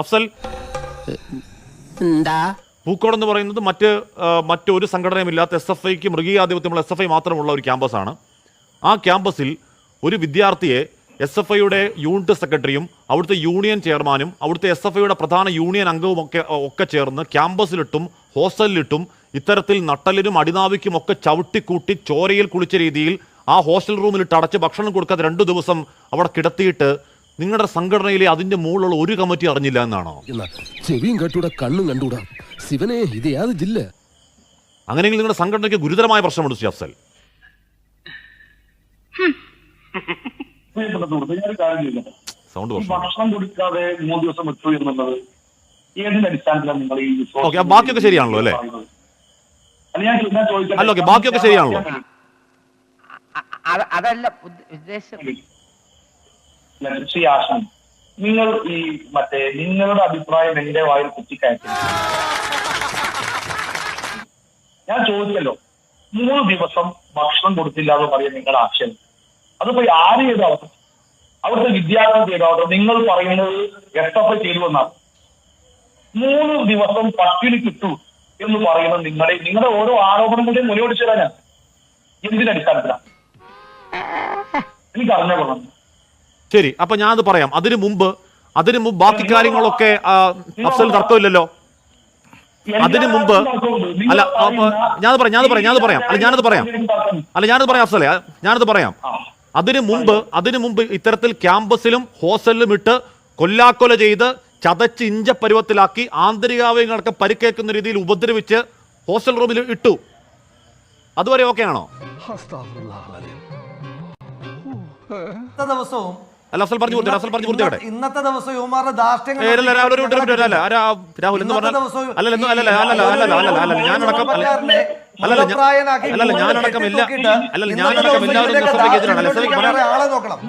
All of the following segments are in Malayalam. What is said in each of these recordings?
അഫ്സൽ, പൂക്കോട് എന്ന് പറയുന്നത് മറ്റൊരു സംഘടനയുമില്ലാത്ത SFIക്ക് മൃഗീയാധിപത്യമുള്ള SFI മാത്രമുള്ള ഒരു ക്യാമ്പസാണ്. ആ ക്യാമ്പസിൽ ഒരു വിദ്യാർത്ഥിയെ SFIയുടെ യൂണിറ്റ് സെക്രട്ടറിയും അവിടുത്തെ യൂണിയൻ ചെയർമാനും അവിടുത്തെ SFIയുടെ പ്രധാന യൂണിയൻ അംഗവും ഒക്കെ ചേർന്ന് ക്യാമ്പസിലിട്ടും ഹോസ്റ്റലിലിട്ടും ഇത്തരത്തിൽ നട്ടലിനും അടിനാവിക്കും ഒക്കെ ചവിട്ടിക്കൂട്ടി ചോരയിൽ കുളിച്ച രീതിയിൽ ആ ഹോസ്റ്റൽ റൂമിലിട്ട് അടച്ച് ഭക്ഷണം കൊടുക്കാതെ 2 ദിവസം അവിടെ കിടത്തിയിട്ട് നിങ്ങളുടെ സംഘടനയിലെ അതിന്റെ മുകളിലുള്ള ഒരു കമ്മിറ്റി അറിഞ്ഞില്ല എന്നാണോ? ചെവിയും കണ്ടൂടാ കണ്ണും കണ്ടൂടാ ശിവനെ, ഇത് യാത് ജില്ല. അങ്ങനെയെങ്കിൽ നിങ്ങളുടെ സംഘടനയ്ക്ക് ഗുരുതരമായ പ്രശ്നമുണ്ട് ശ്രീ അഫ്സൽ. സൗണ്ട് ഭക്ഷണം കൊടുക്കാതെ 3 ദിവസം വെച്ചു എന്നുള്ളത് ഏതിന്റെ അടിസ്ഥാനത്തിലാണ് നിങ്ങൾ ഈ ബാക്കിയൊക്കെ ശരിയാണല്ലോ അല്ലേ? അല്ല, ഓക്കെ, ബാക്കിയൊക്കെ ശരിയാണല്ലോ. അതല്ല ഉദ്ദേശം. നിങ്ങൾ ഈ നിങ്ങളുടെ അഭിപ്രായം എന്റെ വായിൽ കുത്തിക്കയറ്റി. ഞാൻ ചോദിച്ചല്ലോ, 3 ദിവസം ഭക്ഷണം കൊടുത്തില്ല എന്ന് പറയാൻ നിങ്ങളുടെ ആക്ഷേപം. അതിപ്പോ ആര് ചെയ്താവട്ടെ, അവിടുത്തെ വിദ്യാർത്ഥി ചെയ്താവട്ടെ, നിങ്ങൾ പറയുന്നത് SFI ചെയ്തു എന്നാണ്. 3 ദിവസം പട്ടിണി കിട്ടു എന്ന് പറയുന്നത് നിങ്ങളുടെ ഓരോ ആരോപണങ്ങളുടെയും മുന്നോട്ട് ചേരാനാണ്. എന്തിനടിസ്ഥാനത്തിലാണ് എനിക്ക് അറിഞ്ഞ കൊള്ളാം. ശരി, അപ്പൊ ഞാനത് പറയാം. അതിനു മുമ്പ് ബാക്കി കാര്യങ്ങളൊക്കെ അഫ്സൽ തർക്കമില്ലല്ലോ. അതിനു മുമ്പ് അല്ല, ഞാനത് പറയാം അഫ്സലെ, ഞാനത് പറയാം. അതിനു മുമ്പ് ഇത്തരത്തിൽ ക്യാമ്പസിലും ഹോസ്റ്റലിലും ഇട്ട് കൊല്ലാക്കൊല ചെയ്ത് ചതച്ച് ഇഞ്ചപ്പരുവത്തിലാക്കി ആന്തരികാവയവങ്ങളൊക്കെ പരിക്കേക്കുന്ന രീതിയിൽ ഉപദ്രവിച്ച് ഹോസ്റ്റൽ റൂമിൽ ഇട്ടു. അതുവരെ ഓക്കെ ആണോ? അല്ല, അഫ്സൽ പറഞ്ഞു പൂർത്തിയാക്കട്ടെ. ഇന്നത്തെ ദിവസം യുവമാരുടെ ധാർഷ്ട്യം രാഹുൽ എന്ന് പറഞ്ഞാൽ ഞാനടക്കം ആളെ നോക്കണം.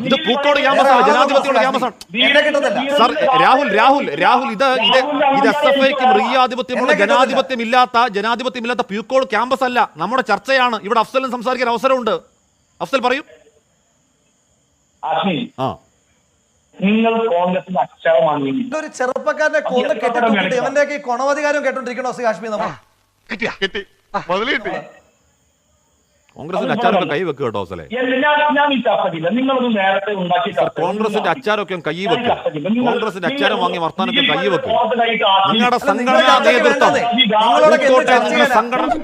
ഇത് പൂക്കോട് ക്യാമ്പസാണ്, ജനാധിപത്യമുള്ള ക്യാമ്പസാണ്. സർ രാഹുൽ ഇത് SFIക്ക് മൃഗീയാധിപത്യമുള്ള ജനാധിപത്യമില്ലാത്ത പൂക്കോട് ക്യാമ്പസ് അല്ല. നമ്മുടെ ചർച്ചയാണ്. ഇവിടെ അഫ്സലിന് സംസാരിക്കാൻ അവസരമുണ്ട്. അഫ്സൽ പറയൂ. നിങ്ങൾ കോൺഗ്രസിന് അച്ചാരമാണ്. ഒരു ചെറുപ്പക്കാരനെ കൊന്ന് കെട്ടിട്ട് ഇവന്റെയൊക്കെ കൊണവധികാരം കേട്ടോണ്ടിരിക്കണോ ശ്രീ കാശ്മീർ? നമ്മൾ കോൺഗ്രസിന്റെ അച്ചാരൊക്കെ കൈ വെക്കുക കേട്ടോ അഫ്സലെ. കോൺഗ്രസിന്റെ അച്ചാരൊക്കെ കൈ വെക്കുക. കോൺഗ്രസിന്റെ അച്ചാരം വാങ്ങിയ വർത്താനൊക്കെ കൈ വെക്കുക. നിങ്ങളുടെ സംഘടനാ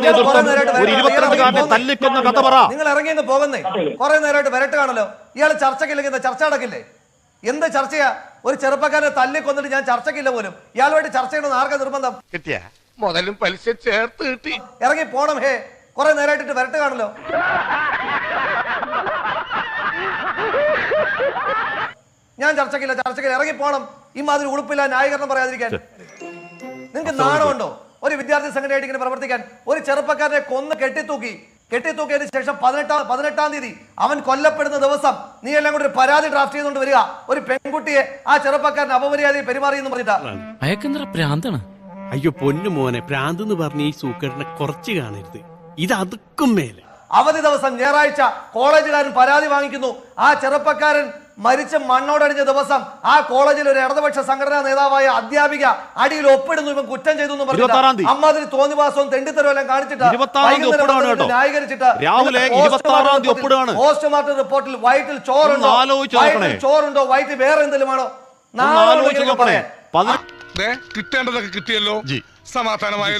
നേതൃത്വം ഒരു 22-കാരനെ തല്ലിക്കൊന്ന കഥ പറ. നിങ്ങൾ ഇറങ്ങിയെന്ന് പോകുന്നേ കുറെ നേരമായിട്ട് വരട്ട് കാണല്ലോ. ഇയാൾ ചർച്ചക്കില്ലെങ്കിൽ ചർച്ച നടക്കില്ലേ? എന്ത് ചർച്ചയാ? ഒരു ചെറുപ്പക്കാരനെ തല്ലിക്കൊന്നിട്ട് ഞാൻ ചർച്ചക്കില്ല പോലും. ഇയാളുമായിട്ട് ചർച്ച ചെയ്യണമെന്ന് ആർക്കാ നിർബന്ധം? മുതലും പലിശ ചേർത്ത് കിട്ടി. ഇറങ്ങി പോണം. കുറെ നേരമായിട്ട് വരട്ട് കാണല്ലോ. ഞാൻ ചർച്ചക്കില്ല ഇറങ്ങി പോണം. ഈ മാതിരി ഉളുപ്പില്ല ന്യായീകരണം പറയാതിരിക്കാൻ നിങ്ങൾക്ക് നാണമുണ്ടോ? ഒരു വിദ്യാർത്ഥി സംഘടനയായിട്ട് ഇങ്ങനെ പ്രവർത്തിക്കാൻ. ഒരു ചെറുപ്പക്കാരനെ കൊന്ന് കെട്ടിത്തൂക്കിയതിന് ശേഷം 18-ാം തീയതി അവൻ കൊല്ലപ്പെടുന്ന ദിവസം നീ എല്ലാം കൂടി ഒരു പരാതി ഡ്രാഫ്റ്റ് ചെയ്തുകൊണ്ട് വരിക. ഒരു പെൺകുട്ടിയെ ആ ചെറുപ്പക്കാരൻ അപമര്യാദയെ പെരുമാറി എന്ന് പറഞ്ഞിട്ടാ. അയ്യോ പൊന്നു മോനെ, പ്രാന്ത് എന്ന് പറഞ്ഞ ഈ സൂക്കറിനെ കുറച്ച് കാണരുത്. ഇത് അതുക്കും മേലെ. അവധി ദിവസം ഞായറാഴ്ച കോളേജുകാരൻ പരാതി വാങ്ങിക്കുന്നു. ആ ചെറുപ്പക്കാരൻ മരിച്ച് മണ്ണോടടിഞ്ഞ ദിവസം ആ കോളേജിൽ ഒരു ഇടതുപക്ഷ സംഘടനാ നേതാവായ അധ്യാപിക അടിയിൽ ഒപ്പിടുന്നു. ഇവൻ കുറ്റം ചെയ്തു എന്ന് പറഞ്ഞു. അമ്മാതിരി തോന്നിവാസവും തെണ്ടിത്തരവും എല്ലാം കാണിച്ചിട്ട് ന്യായീകരിച്ചിട്ട് പോസ്റ്റ്മോർട്ടം റിപ്പോർട്ടിൽ വയറ്റിൽ ചോറുണ്ടോ വയറ്റിൽ വേറെ എന്തെങ്കിലും ആണോ? കിട്ടേണ്ടതൊക്കെ കിട്ടിയല്ലോ. സമാധാനമായ